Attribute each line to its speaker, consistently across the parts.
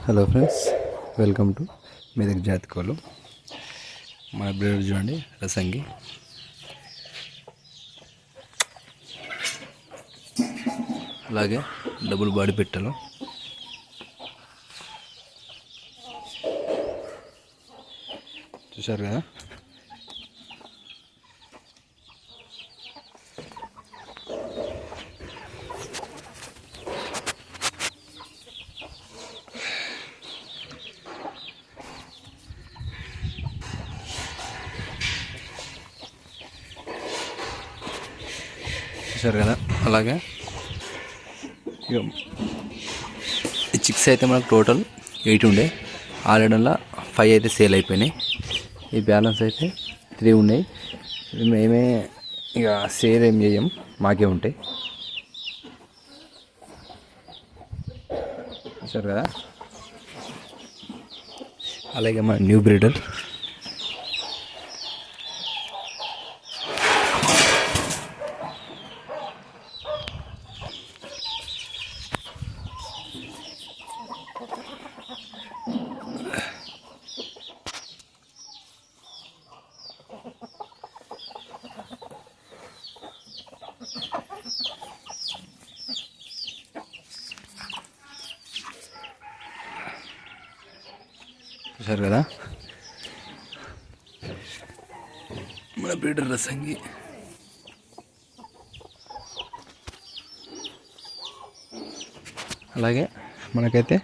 Speaker 1: Hello friends, welcome to Medak జాతి కోళ్ళు. మన బ్రీడర్ చూడండి, రసంగి. అలాగే డబుల్ బాడీ పెట్టలు. చూశారు కదా, చూశారు కదా. అలాగే ఇక ఈ చిక్స్ అయితే మనకు టోటల్ 8 ఉండే, ఆల్రెడీలా 5 అయితే సేల్ అయిపోయినాయి. ఈ బ్యాలెన్స్ అయితే 3 ఉన్నాయి. మేమే ఇక సేల్ ఏం చేయం, మాకే ఉంటాయి. చూశారు కదా. అలాగే మన న్యూ బ్రీడర్ చూశారు కదా. మన బ్రీడర్ రసంగి. అలాగే మనకైతే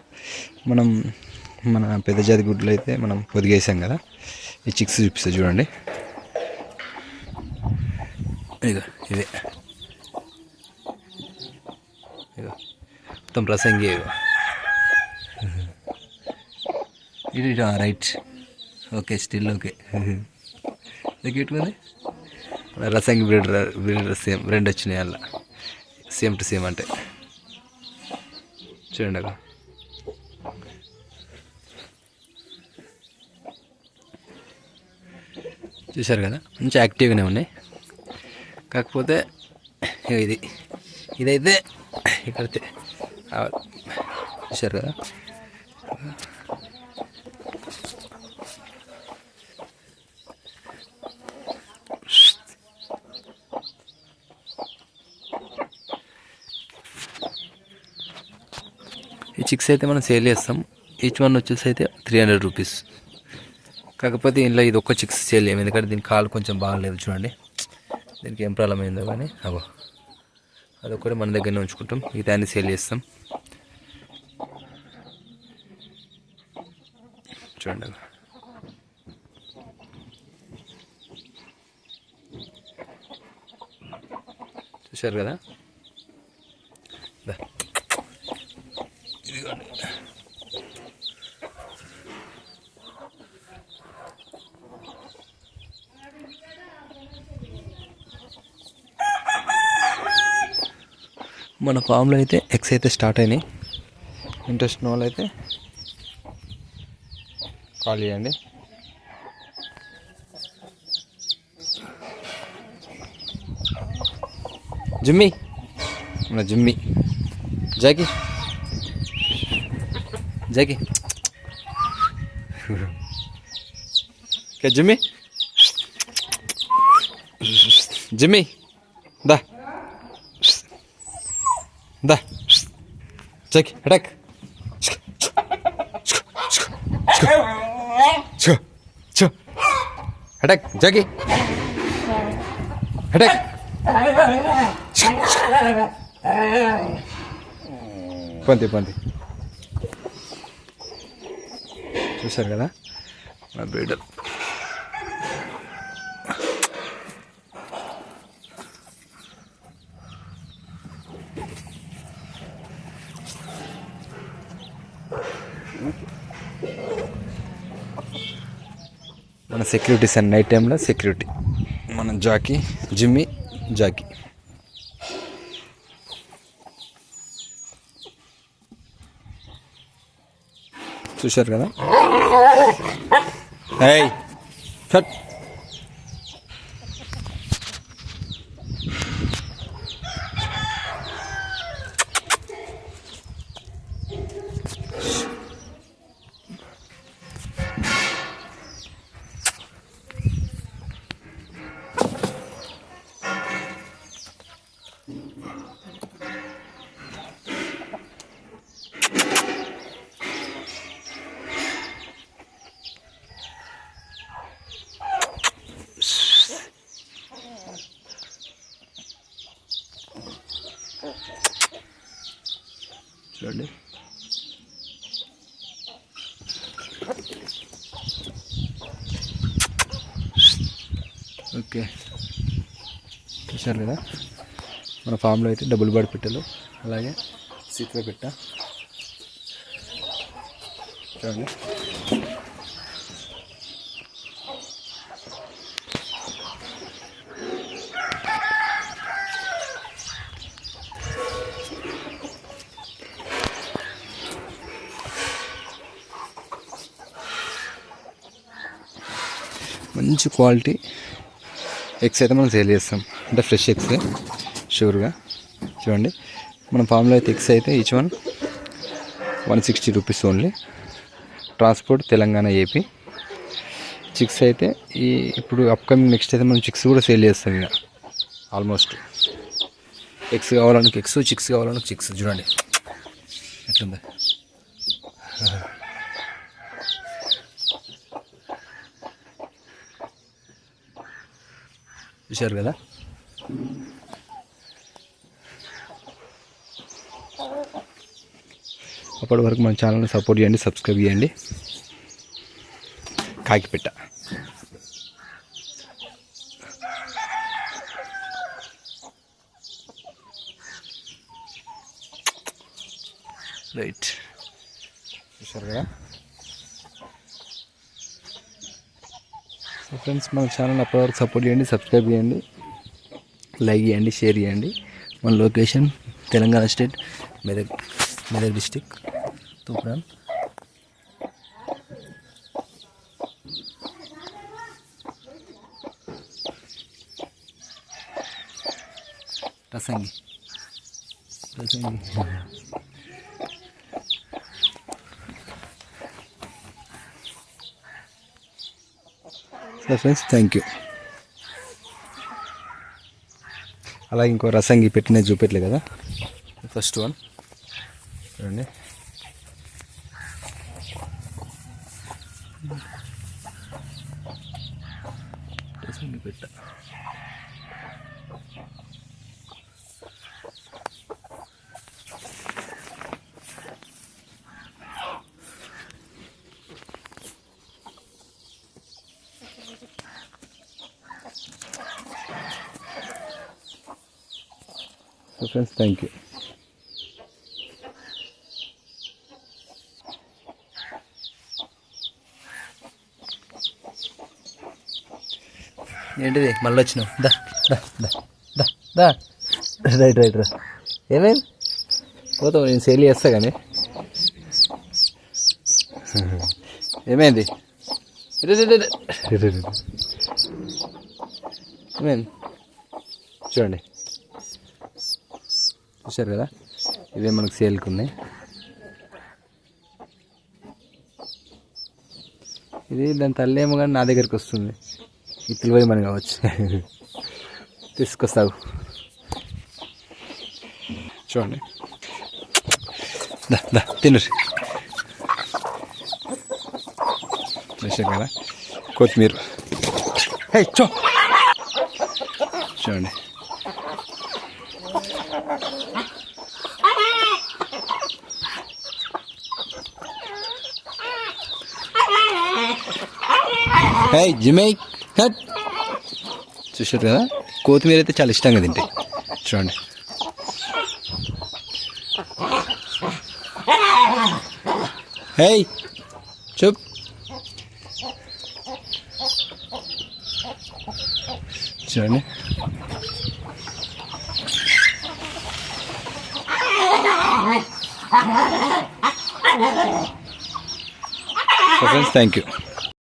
Speaker 1: మన పెద్ద జాతి గుడ్లు అయితే మనం పొదిగేసాం కదా. ఈ చిక్స్ చూపిస్తా చూడండి. ఇక ఇదే ఇక మొత్తం రసంగి. ఇది రైట్, ఓకే, స్టిల్ ఓకే. ఎటుకుంది రసంగి బ్రీడర్ సేమ్ 2 వచ్చినాయి అలా, సేమ్ టు సేమ్. అంటే చూడండి అక్కడ. చూశారు కదా, మంచి యాక్టివ్గానే ఉన్నాయి. కాకపోతే ఇదైతే ఇక్కడైతే చూశారు కదా. ఈ చిక్స్ అయితే మనం సేల్ చేస్తాం. ఈచ్ వన్ వచ్చేసి అయితే 300 రూపీస్. కాకపోతే ఇంట్లో ఇది ఒక్క చిక్స్ సేల్ చేయము, ఎందుకంటే దీని కాలు కొంచెం బాగాలేదు. చూడండి దీనికి ఏం ప్రాబ్లం అయిందో కానీ అదొక్కటి మన దగ్గరనే ఉంచుకుంటాం, మిగతా అన్ని సేల్ చేస్తాం. చూడండి చూశారు కదా. ఇదిగోండి. మన ఫామ్లో అయితే ఎగ్స్ అయితే స్టార్ట్ అయినాయి. ఇంట్రెస్ట్ ఉన్న వాళ్ళు అయితే కాల్ చేయండి. జిమ్మి, మన జిమ్మి జాకి జిమ్మి దా Jacky attack. Attack Jacky attack. పంది చూశారు కదా మా బ్రీడర్. మన సెక్యూరిటీస్ అండ్ నైట్ టైంలో సెక్యూరిటీ మన జిమ్మి జాకీ. చూశారు కదా. షట్. చూడండి. ఓకే, చూసారు కదా మన ఫామ్లో అయితే డబుల్ బర్డ్ పిట్టలు, అలాగే సీక్రెట్ పిట్ట చూడండి. మంచి క్వాలిటీ ఎగ్స్ అయితే మనం సేల్ చేస్తాం, అంటే ఫ్రెష్ ఎగ్స్ షూర్గా. చూడండి మన ఫామ్లో అయితే ఎగ్స్ అయితే each one 160 rupees only. Transport Telangana, AP. Chicks అయితే ఇప్పుడు అప్కమింగ్ నెక్స్ట్ అయితే మనం చిక్స్ కూడా సేల్ చేస్తాం. ఇక ఆల్మోస్ట్ ఎగ్స్ కావాలనుకు ఎగ్స్, చిక్స్ కావాలనుకు చిక్స్. చూడండి ఎట్లుంది. చూశారు కదా. అప్పటి వరకు మన ఛానల్ని సపోర్ట్ చేయండి, సబ్స్క్రైబ్ చేయండి. కాకిపిట్ట రైట్, చూశారు కదా. సో ఫ్రెండ్స్, మన ఛానల్ అప్పటి వరకు సపోర్ట్ చేయండి, సబ్స్క్రైబ్ చేయండి, లైక్ చేయండి, షేర్ చేయండి. మన location Telangana state, Medak district, Toopran. రసంగి. So friends, thank you. అలాగే ఇంకో రసంగి పెట్టినది చూపెట్టలే కదా, ఫస్ట్ వన్ చూడండి. రసంగి పెట్ట సో ఫ్రెండ్స్, థ్యాంక్ యూ. ఏంటిది మళ్ళీ వచ్చినావు? దా దా దా దా దా. రైట్ రైట్ రా. ఏమైంది? పోతావు, నేను సేల్ చేస్తా కానీ. ఏమైంది? ఏమైంది? చూడండి, చూసారు కదా. ఇవే మనకు సేల్కి ఉన్నాయి. ఇది దాని తల్లి ఏమో కానీ నా దగ్గరికి వస్తుంది. ఈ పిలువై మనం కావచ్చు. తీసుకొస్తావు చూడండి. దా దా తిను. చూసారు కదా కొత్తిమీర. హే చో చూడండి. హే జిమై కట్. చూసారు కదా, కొత్తిమీర అయితే చాలా ఇష్టంగా తింటాయి. చూడండి. హే చూప్. చూడండి. Friends, thank you.